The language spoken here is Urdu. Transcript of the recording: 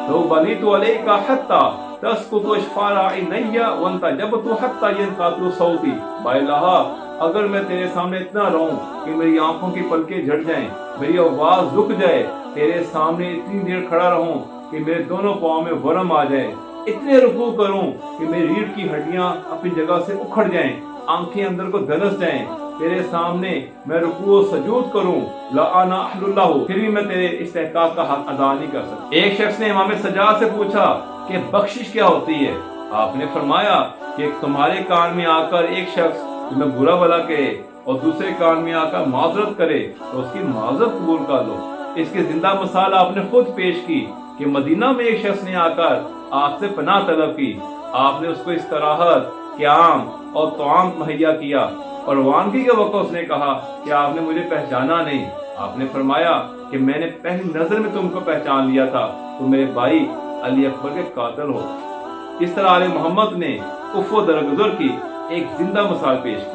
تو بنیت علیکا حتی تسقط اشفار عینیا وانتجبت حتی ینقطع صوتی، بھائی الہا اگر میں تیرے سامنے اتنا رہوں کہ میری آنکھوں کی پلکیں جھٹ جائیں، میری آواز رک جائے، تیرے سامنے اتنی دیر کھڑا رہوں کہ میرے دونوں پاؤں میں ورم آ جائے، اتنے رکوع کروں کہ میری ریڑھ کی ہڈیاں اپنی جگہ سے اکھڑ جائیں، آنکھیں اندر کو دھنس جائیں، تیرے سامنے میں رکوع و سجود کروں، لا انا اہل اللہ، پھر بھی میں تیرے استحقاق کا حق ادا نہیں کر سکتا۔ ایک شخص نے امام سجاد سے پوچھا کہ بخشش کیا ہوتی ہے؟ آپ نے فرمایا کہ تمہارے کان میں آ کر ایک شخص تمہیں برا بھلا کہے اور دوسرے کان میں آ کر معذرت کرے تو اس کی معذرت قبول کر لو۔ اس کی زندہ مثال آپ نے خود پیش کی کہ مدینہ میں ایک شخص نے آ کر آپ سے پناہ طلب کی، آپ نے اس کو استراحت، قیام اور طعام مہیا کیا۔ روانگی کے وقت اس نے کہا کہ آپ نے مجھے پہچانا نہیں۔ آپ نے فرمایا کہ میں نے پہلی نظر میں تم کو پہچان لیا تھا، تم میرے بھائی علی اکبر کے قاتل ہو۔ اس طرح آل محمد نے عفو و درگزر کی ایک زندہ مثال پیش کی۔